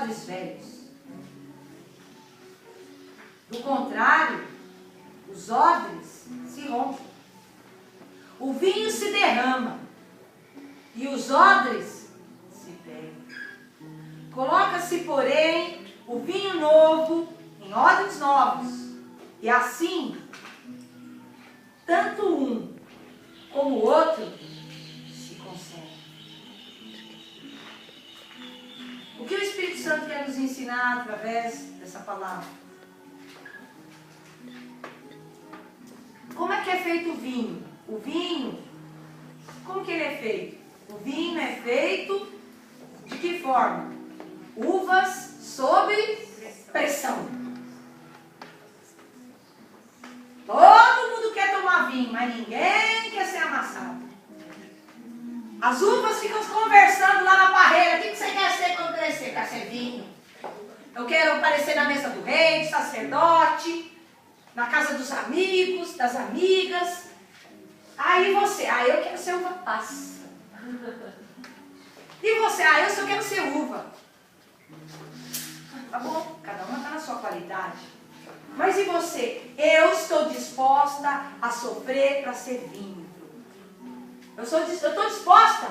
odres velhos. Do contrário, os odres se rompem. O vinho se derrama e os odres se perdem. Coloca-se, porém, o vinho novo em odres novos. E assim, tanto um como o outro se conservam. O que o Espírito Santo quer nos ensinar através dessa palavra? Como é que é feito o vinho? O vinho, como que ele é feito? O vinho é feito de que forma? Uvas sob pressão. Todo mundo quer tomar vinho, mas ninguém quer ser amassado. As uvas ficam conversando lá na parreira. O que você quer ser quando crescer? Quer ser vinho? Eu quero aparecer na mesa do rei, do sacerdote, na casa dos amigos, das amigas. Aí você, eu quero ser uva passa. E você, eu só quero ser uva. Tá bom, cada uma está na sua qualidade. Mas e você? Eu estou disposta a sofrer para ser vinho. Eu estou disposta.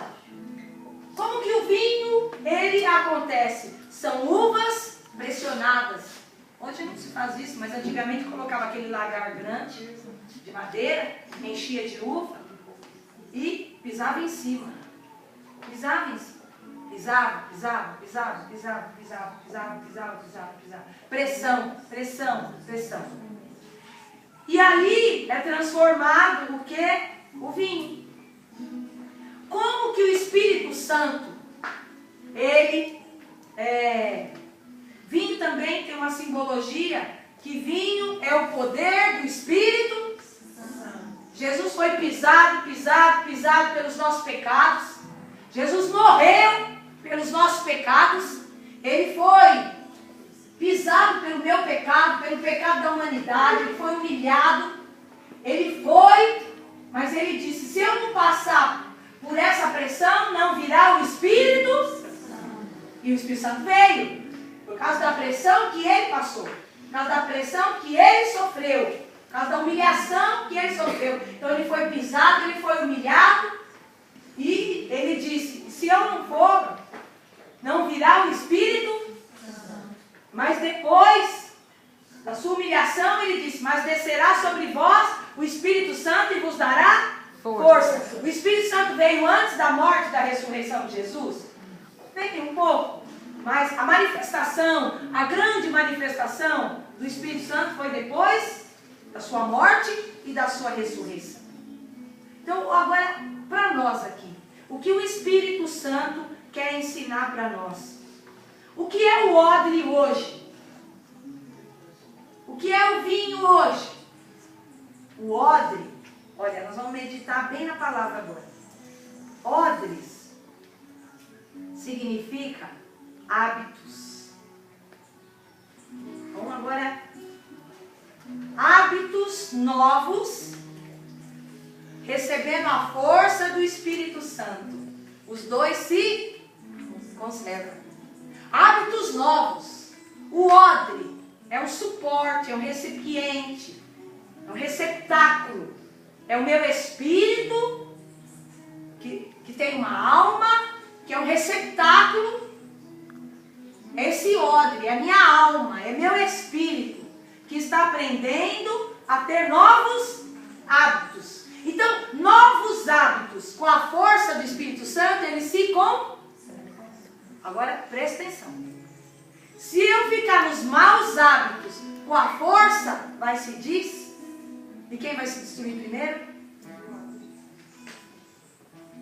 Como que o vinho, ele acontece? São uvas pressionadas. Hoje não se faz isso, mas antigamente colocava aquele lagar grande de madeira, enchia de uva e pisava em cima. Pisava em cima. Pisava. Pressão. E ali é transformado o quê? O vinho. Como que o Espírito Santo, vinho também tem uma simbologia, que vinho é o poder do Espírito Santo. Jesus foi pisado pelos nossos pecados. Jesus morreu pelos nossos pecados. Ele foi pisado pelo meu pecado, pelo pecado da humanidade. Ele foi humilhado. Ele foi, mas ele disse, se eu não passar por essa pressão, não virá o Espírito Santo. E o Espírito Santo veio. Por causa da pressão que ele passou. Por causa da pressão que ele sofreu. Por causa da humilhação que ele sofreu. Então ele foi pisado, ele foi humilhado. E ele disse, se eu não for, não virá o Espírito. Mas depois da sua humilhação, ele disse, mas descerá sobre vós o Espírito Santo e vos dará força. O Espírito Santo veio antes da morte e da ressurreição de Jesus? Veio um pouco. Mas a manifestação, a grande manifestação do Espírito Santo foi depois da sua morte e da sua ressurreição. Então, agora, para nós aqui, o que o Espírito Santo quer ensinar para nós? O que é o odre hoje? O que é o vinho hoje? O odre, olha, nós vamos meditar bem na palavra agora. Odres significa hábitos. Vamos agora. Hábitos novos, recebendo a força do Espírito Santo. Os dois se conservam. Hábitos novos. O odre é um suporte, é um recipiente, é um receptáculo. É o meu espírito, que tem uma alma, que é um receptáculo. Esse odre é minha alma, é meu espírito, que está aprendendo a ter novos hábitos. Então, novos hábitos, com a força do Espírito Santo, eles se Agora, presta atenção. Se eu ficar nos maus hábitos, com a força, vai se diz. E quem vai se destruir primeiro?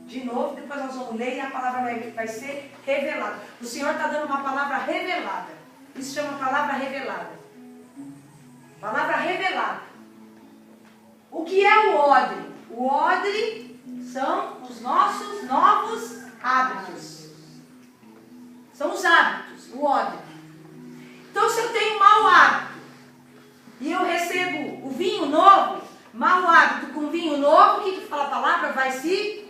De novo, depois nós vamos ler e a palavra vai ser revelada. O Senhor está dando uma palavra revelada. Isso chama palavra revelada. Palavra revelada. O que é o odre? O odre são os nossos novos hábitos. São os hábitos, o odre. Então, se eu tenho um mau hábito e eu recebo o vinho novo, mau hábito com vinho novo, o que fala a palavra? Vai se...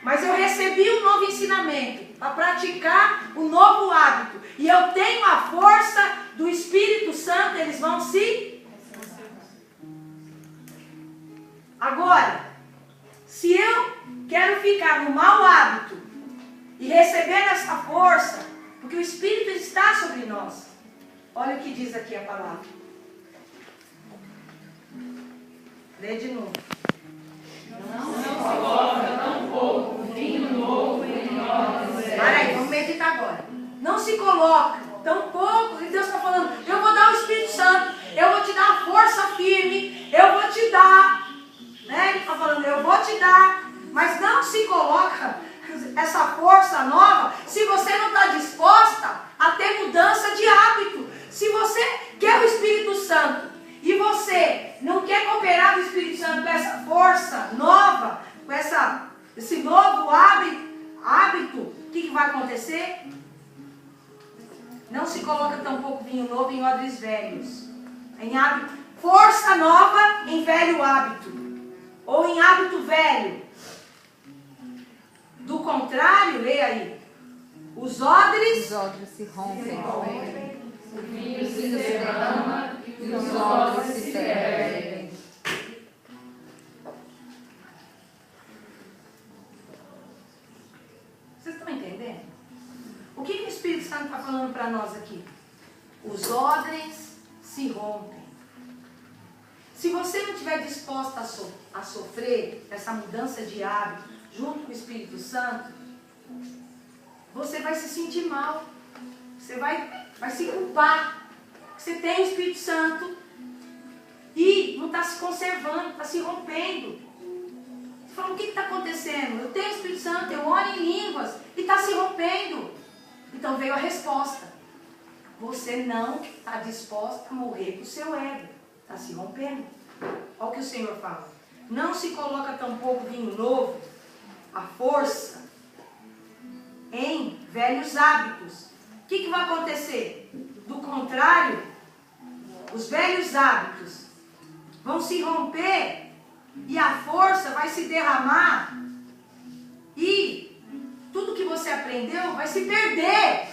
Mas eu recebi um novo ensinamento. para praticar o novo hábito, e eu tenho a força do Espírito Santo, eles vão se... Agora, se eu quero ficar no mau hábito e receber essa força, porque o Espírito está sobre nós, olha o que diz aqui a palavra. Lê de novo. Não se coloca tão pouco vinho novo em nós. Para aí, vamos meditar agora. Não se coloca tão pouco, e Deus está falando, eu vou dar o Espírito Santo, eu vou te dar a força firme, eu vou te dar, né? Ele está falando, eu vou te dar, mas não se coloca essa força nova se você não está disposta a ter mudança de hábito. Se você quer o Espírito Santo e você não quer cooperar com o Espírito Santo com essa força nova, com esse novo hábito, o que vai acontecer? Não se coloca tampouco vinho novo em odres velhos. Em hábito, força nova em velho hábito, ou em hábito velho. Do contrário, leia aí, os odres se rompem, O vinho se derrama e os odres se perdem. Vocês estão entendendo? O que o Espírito Santo está falando para nós aqui? Os odres se rompem. Se você não estiver disposta a sofrer essa mudança de hábito junto com o Espírito Santo, você vai se sentir mal. Você vai se culpar. Você tem o Espírito Santo e não está se conservando, está se rompendo. Você fala, o que está acontecendo? Eu tenho o Espírito Santo, eu oro em línguas e está se rompendo. Então veio a resposta. Você não está disposta a morrer para o seu ego. Está se rompendo. Olha o que o Senhor fala. Não se coloca tampouco vinho novo, a força, em velhos hábitos. O que vai acontecer? Do contrário, os velhos hábitos vão se romper e a força vai se derramar e tudo que você aprendeu vai se perder.